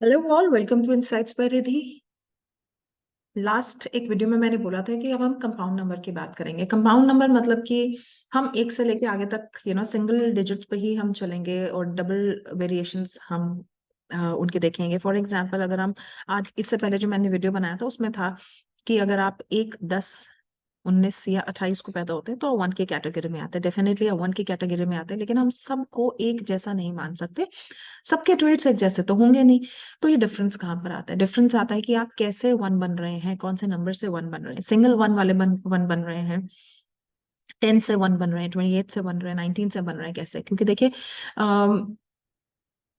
Hello all, welcome to insights by Ridhi. Last एक video में मैंने बोला था कि अब हम कंपाउंड नंबर की बात करेंगे। कंपाउंड नंबर मतलब कि हम एक से लेके आगे तक सिंगल डिजिट पे ही हम चलेंगे और डबल वेरिएशंस हम उनके देखेंगे। फॉर एग्जांपल, अगर हम आज इससे पहले जो मैंने वीडियो बनाया था उसमें था कि अगर आप 1, 10, 19 या 28 को पैदा होते हैं तो वन की कैटेगरी में आते हैं, डेफिनेटली वन की कैटेगरी में आते हैं। लेकिन हम सबको एक जैसा नहीं मान सकते, सबके ट्रेड्स एक जैसे तो होंगे नहीं। तो ये डिफरेंस कहाँ पर आता है? डिफरेंस आता है कि आप कैसे वन बन रहे हैं, कौन से नंबर से वन बन रहे हैं। सिंगल वन वाले वन बन रहे हैं, 10 से वन बन रहे हैं, 28 से बन रहे हैं, 19 से बन रहे हैं। कैसे? क्योंकि देखिए,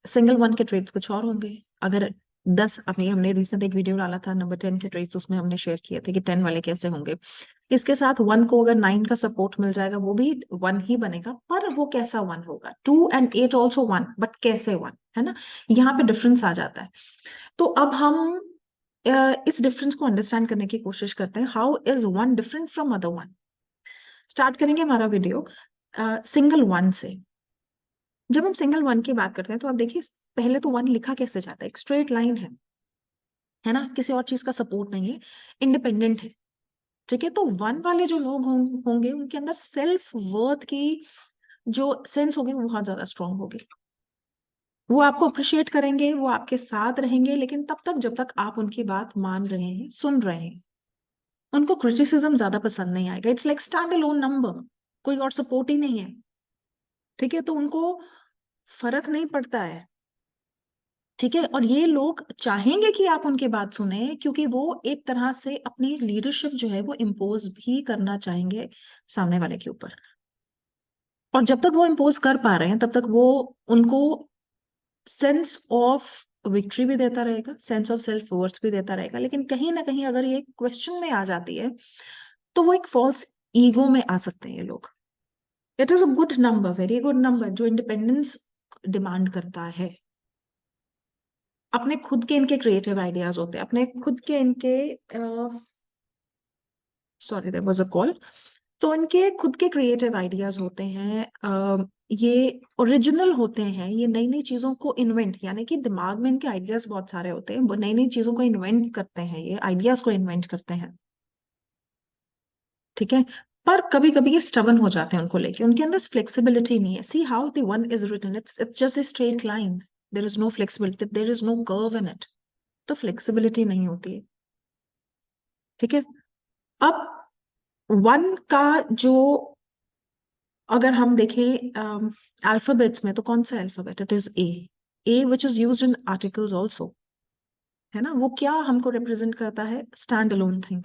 सिंगल वन के ट्रेड्स कुछ और होंगे। अगर 10, अभी हमने रिसेंट एक वीडियो डाला था नंबर 10 के ट्रेड्स, उसमें हमने शेयर किए थे कि 10 वाले कैसे होंगे। इसके साथ वन को अगर 9 का सपोर्ट मिल जाएगा, वो भी वन ही बनेगा, पर वो कैसा वन होगा? 2 and 8 ऑल्सो वन, बट कैसे वन, है ना? यहाँ पे डिफरेंस आ जाता है। तो अब हम इस डिफरेंस को अंडरस्टैंड करने की कोशिश करते हैं। How is one different from other one? Start करेंगे हमारा वीडियो सिंगल वन से। जब हम सिंगल वन की बात करते हैं तो आप देखिए, पहले तो वन लिखा कैसे जाता है? एक स्ट्रेट लाइन है ना? किसी और चीज का सपोर्ट नहीं है, इंडिपेंडेंट है। ठीक है, तो वन वाले जो लोग होंगे उनके अंदर सेल्फ वर्थ की जो सेंस होगी वो बहुत ज्यादा स्ट्रांग होगी। वो आपको अप्रिशिएट करेंगे, वो आपके साथ रहेंगे, लेकिन तब तक जब तक आप उनकी बात मान रहे हैं, सुन रहे हैं। उनको क्रिटिसिज्म ज्यादा पसंद नहीं आएगा। It's like stand alone number, कोई और सपोर्ट ही नहीं है। ठीक है, तो उनको फर्क नहीं पड़ता है। ठीक है, और ये लोग चाहेंगे कि आप उनकी बात सुने, क्योंकि वो एक तरह से अपनी लीडरशिप जो है वो इम्पोज भी करना चाहेंगे सामने वाले के ऊपर। और जब तक वो इम्पोज कर पा रहे हैं तब तक वो उनको सेंस ऑफ विक्ट्री भी देता रहेगा, सेंस ऑफ सेल्फ वर्थ भी देता रहेगा। लेकिन कहीं ना कहीं अगर ये क्वेश्चन में आ जाती है तो वो एक फॉल्स ईगो में आ सकते हैं ये लोग। It is a good number, very good number, जो इंडिपेंडेंस डिमांड करता है। अपने खुद के इनके क्रिएटिव आइडियाज होते हैं, अपने खुद के इनके sorry there was a call. तो इनके खुद के क्रिएटिव आइडियाज होते हैं, ये ओरिजिनल होते हैं। ये नई नई चीजों को इन्वेंट, यानी कि दिमाग में इनके आइडियाज बहुत सारे होते हैं, वो नई नई चीजों को इन्वेंट करते हैं, ये आइडियाज को इन्वेंट करते हैं। ठीक है, पर कभी कभी ये स्टबन हो जाते हैं, उनको लेके उनके अंदर फ्लेक्सिबिलिटी नहीं है। See how the one is written, it's just a straight line, there is no flexibility, there is no curve in it. तो फ्लेक्सिबिलिटी नहीं होती है। ठीक है, अब वन का जो, अगर हम देखें अल्फाबेट्स में, तो कौन सा alphabet? It is a. A which is used in articles also, है ना? वो क्या हमको रिप्रेजेंट करता है? Stand alone thing.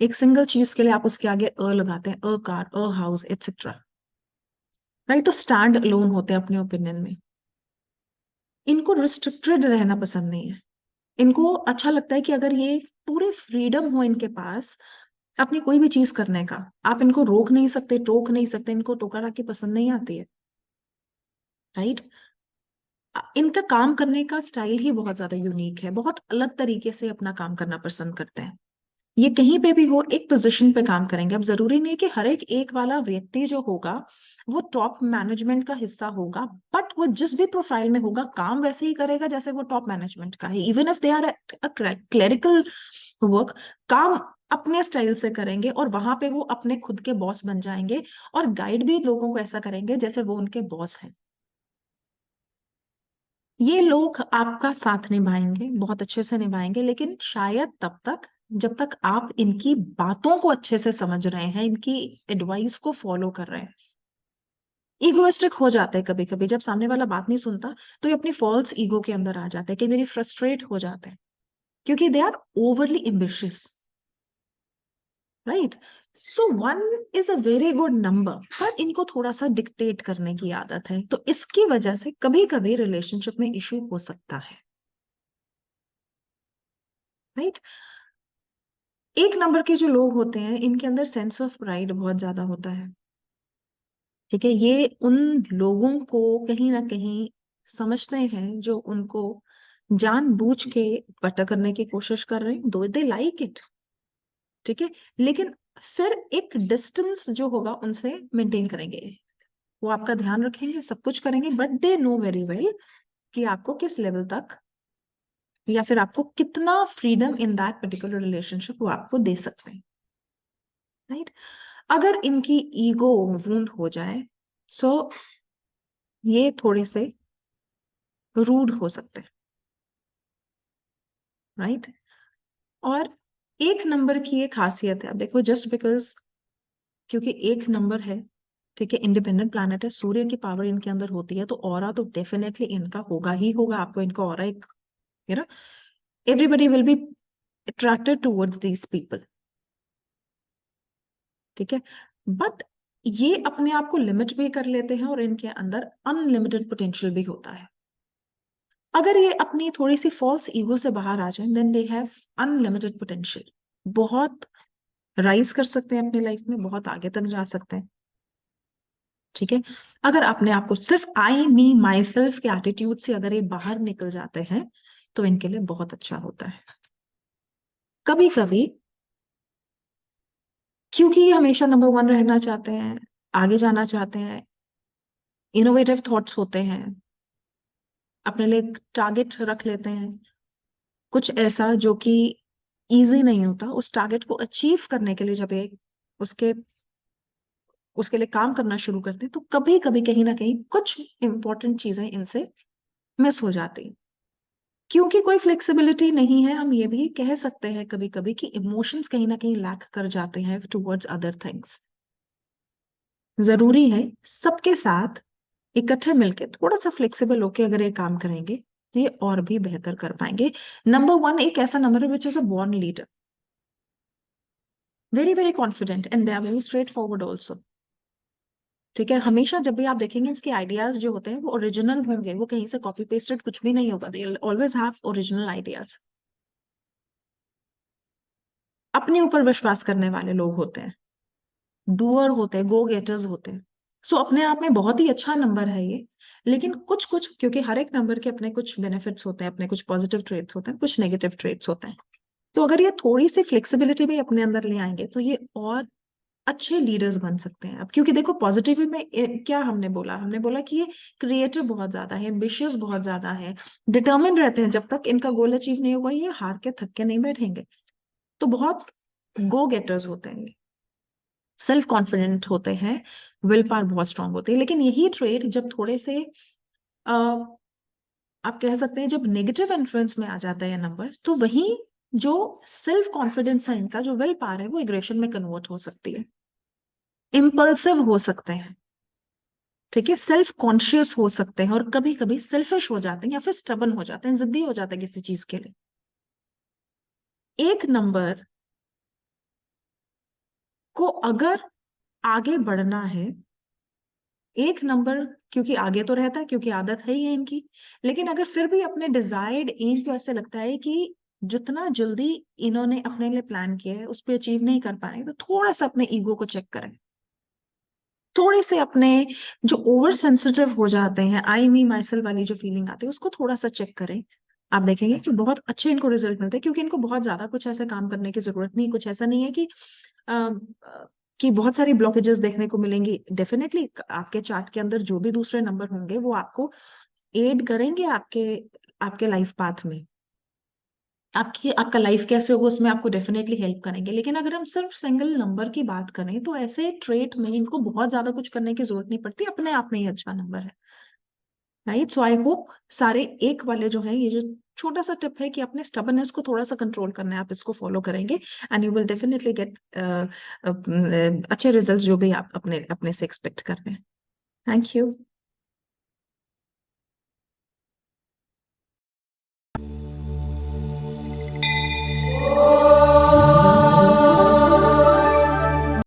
एक सिंगल चीज के लिए आप उसके आगे अ लगाते हैं, a car, a house, etcetera. Right, तो स्टैंड अलोन होते हैं अपने ओपिनियन में। इनको रिस्ट्रिक्टेड रहना पसंद नहीं है। इनको अच्छा लगता है कि अगर ये पूरे फ्रीडम हो इनके पास अपनी कोई भी चीज करने का, आप इनको रोक नहीं सकते, टोक नहीं सकते। इनको टोका टाकी पसंद नहीं आती है। राइट, इनका काम करने का स्टाइल ही बहुत ज्यादा यूनिक है, बहुत अलग तरीके से अपना काम करना पसंद करते हैं। ये कहीं पे भी हो, एक पोजीशन पे काम करेंगे। अब जरूरी नहीं कि हर एक एक वाला व्यक्ति जो होगा वो टॉप मैनेजमेंट का हिस्सा होगा, बट वो जिस भी प्रोफाइल में होगा काम वैसे ही करेगा जैसे वो टॉप मैनेजमेंट का है। Even if they are clerical work, काम अपने स्टाइल से करेंगे और वहां पे वो अपने खुद के बॉस बन जाएंगे, और गाइड भी लोगों को ऐसा करेंगे जैसे वो उनके बॉस हैं। ये लोग आपका साथ निभाएंगे, बहुत अच्छे से निभाएंगे, लेकिन शायद तब तक जब तक आप इनकी बातों को अच्छे से समझ रहे हैं, इनकी एडवाइस को फॉलो कर रहे हैं। इगोइस्टिक हो जाते हैं कभी कभी, जब सामने वाला बात नहीं सुनता तो ये अपनी फॉल्स ईगो के अंदर आ जाते हैं कि मेरी फ्रस्ट्रेट हो जाते हैं, क्योंकि they are overly ambitious. Right, so one is a very good number, पर इनको थोड़ा सा डिक्टेट करने की आदत है, तो इसकी वजह से कभी कभी रिलेशनशिप में इशू हो सकता है। राइट, एक नंबर के जो लोग होते हैं इनके अंदर सेंस ऑफ प्राइड बहुत ज्यादा होता है। ठीक है, ये उन लोगों को कहीं ना कहीं समझते हैं जो उनको जानबूझ के बटर करने की कोशिश कर रहे हैं, दो दे लाइक इट। ठीक है, लेकिन फिर एक डिस्टेंस जो होगा उनसे मेंटेन करेंगे। वो आपका ध्यान रखेंगे, सब कुछ करेंगे, but they know very well कि आपको किस लेवल तक या फिर आपको कितना freedom in that particular relationship वो आपको दे सकते हैं, राइट? अगर इनकी ईगो वुंड हो जाए, सो ये थोड़े से रूड हो सकते हैं, राइट? और एक नंबर की एक खासियत है, अब देखो, जस्ट बिकॉज क्योंकि एक नंबर है, ठीक है, इंडिपेंडेंट प्लैनेट है, सूर्य की पावर इनके अंदर होती है, तो ऑरा तो डेफिनेटली इनका होगा ही होगा, आपको इनका ऑरा एक, you know, everybody will be attracted towards these people, ठीक है? बट ये अपने आप को लिमिट भी कर लेते हैं और इनके अंदर अनलिमिटेड पोटेंशियल भी होता है। अगर ये अपनी थोड़ी सी फॉल्स ईगो से बाहर आ जाए, then they have unlimited potential, बहुत राइज कर सकते हैं अपनी लाइफ में, बहुत आगे तक जा सकते हैं, ठीक है? अगर अपने आप को सिर्फ आई मी माई सेल्फ के एटीट्यूड से अगर ये बाहर निकल जाते हैं, तो इनके लिए बहुत अच्छा होता है। कभी कभी क्योंकि ये हमेशा नंबर वन रहना चाहते हैं, आगे जाना चाहते हैं, इनोवेटिव थॉट्स होते हैं, अपने लिए टारगेट रख लेते हैं, कुछ ऐसा जो कि इजी नहीं होता, उस टारगेट को अचीव करने के लिए जब एक उसके उसके लिए काम करना शुरू करते हैं, तो कभी कभी कहीं ना कहीं कुछ इंपॉर्टेंट चीजें इनसे मिस हो जाती हैं, क्योंकि कोई फ्लेक्सिबिलिटी नहीं है। हम ये भी कह सकते हैं कभी कभी कि इमोशंस कहीं ना कहीं लैक कर जाते हैं टुवर्ड्स अदर थिंग्स। जरूरी है सबके साथ इकट्ठे मिलके थोड़ा सा फ्लेक्सिबल होके अगर ये काम करेंगे, तो ये और भी बेहतर कर पाएंगे। नंबर वन एक ऐसा नंबर है which is a born leader, very very confident and they are very straight forward also, ठीक है? हमेशा जब भी आप देखेंगे इसके आइडियाज जो होते हैं वो ओरिजिनल होंगे, वो कहीं से कॉपी पेस्टेड कुछ भी नहीं होगा, they always have original ideas. अपने ऊपर विश्वास करने वाले लोग होते हैं, डूअर होते हैं, गो गेटर्स होते हैं। सो अपने आप में बहुत ही अच्छा नंबर है ये, लेकिन कुछ कुछ, क्योंकि हर एक नंबर के अपने कुछ बेनिफिट्स होते हैं, अपने कुछ पॉजिटिव ट्रेट्स होते हैं, कुछ नेगेटिव ट्रेट्स होते हैं। तो अगर ये थोड़ी सी फ्लेक्सिबिलिटी भी अपने अंदर ले आएंगे, तो ये और अच्छे लीडर्स बन सकते हैं। अब क्योंकि देखो पॉजिटिव में क्या हमने बोला कि ये क्रिएटिव बहुत ज्यादा है, एम्बिशियस बहुत ज्यादा है, डिटर्मिन रहते हैं, जब तक इनका गोल अचीव नहीं होगा ये हार के थक के नहीं बैठेंगे, तो बहुत गो गेटर्स होते हैं, सेल्फ कॉन्फिडेंट होते हैं, विल पावर बहुत स्ट्रांग होती है। लेकिन यही ट्रेड जब थोड़े से आप कह सकते हैं जब नेगेटिव इन्फ्लुएंस में आ जाता है नंबर, तो वही जो सेल्फ कॉन्फिडेंस है इनका, जो विल पावर है, वो एग्रेशन में कन्वर्ट हो सकती है, इम्पल्सिव हो सकते हैं, ठीक है, सेल्फ कॉन्शियस हो सकते हैं, और कभी कभी सेल्फिश हो जाते हैं या फिर स्टबन हो जाते हैं, जिद्दी हो जाते हैं किसी चीज के लिए। एक नंबर को अगर आगे बढ़ना है, एक नंबर क्योंकि आगे तो रहता है, क्योंकि आदत है ही है इनकी, लेकिन अगर फिर भी अपने डिजायर्ड एम को ऐसे लगता है कि जितना जल्दी इन्होंने अपने लिए प्लान किया है उस पर अचीव नहीं कर पाए, तो थोड़ा सा अपने ईगो को चेक करें, थोड़े से अपने जो ओवर सेंसिटिव हो जाते हैं, आई मी माई सेल्फ वाली जो फीलिंग आती है उसको थोड़ा सा चेक करें। आप देखेंगे कि बहुत अच्छे इनको रिजल्ट मिलते हैं, क्योंकि इनको बहुत ज्यादा कुछ ऐसा काम करने की जरूरत नहीं, कुछ ऐसा नहीं है कि बहुत सारी ब्लॉकेजेस देखने को मिलेंगी। डेफिनेटली आपके चार्ट के अंदर जो भी दूसरे नंबर होंगे वो आपको एड करेंगे आपके आपके लाइफ पाथ में, आपका लाइफ कैसे होगा उसमें आपको डेफिनेटली हेल्प करेंगे। लेकिन अगर हम सिर्फ सिंगल नंबर की बात करें, तो ऐसे ट्रेट में इनको बहुत ज्यादा कुछ करने की जरूरत नहीं पड़ती, अपने आप में ही अच्छा नंबर है, राइट? सो आई होप सारे एक वाले जो है, ये जो छोटा सा टिप है कि अपने स्टबननेस को थोड़ा सा कंट्रोल करना है, आप इसको फॉलो करेंगे and you will definitely get अच्छे रिजल्ट्स जो भी आप अपने अपने से एक्सपेक्ट कर रहे हैं। Thank you.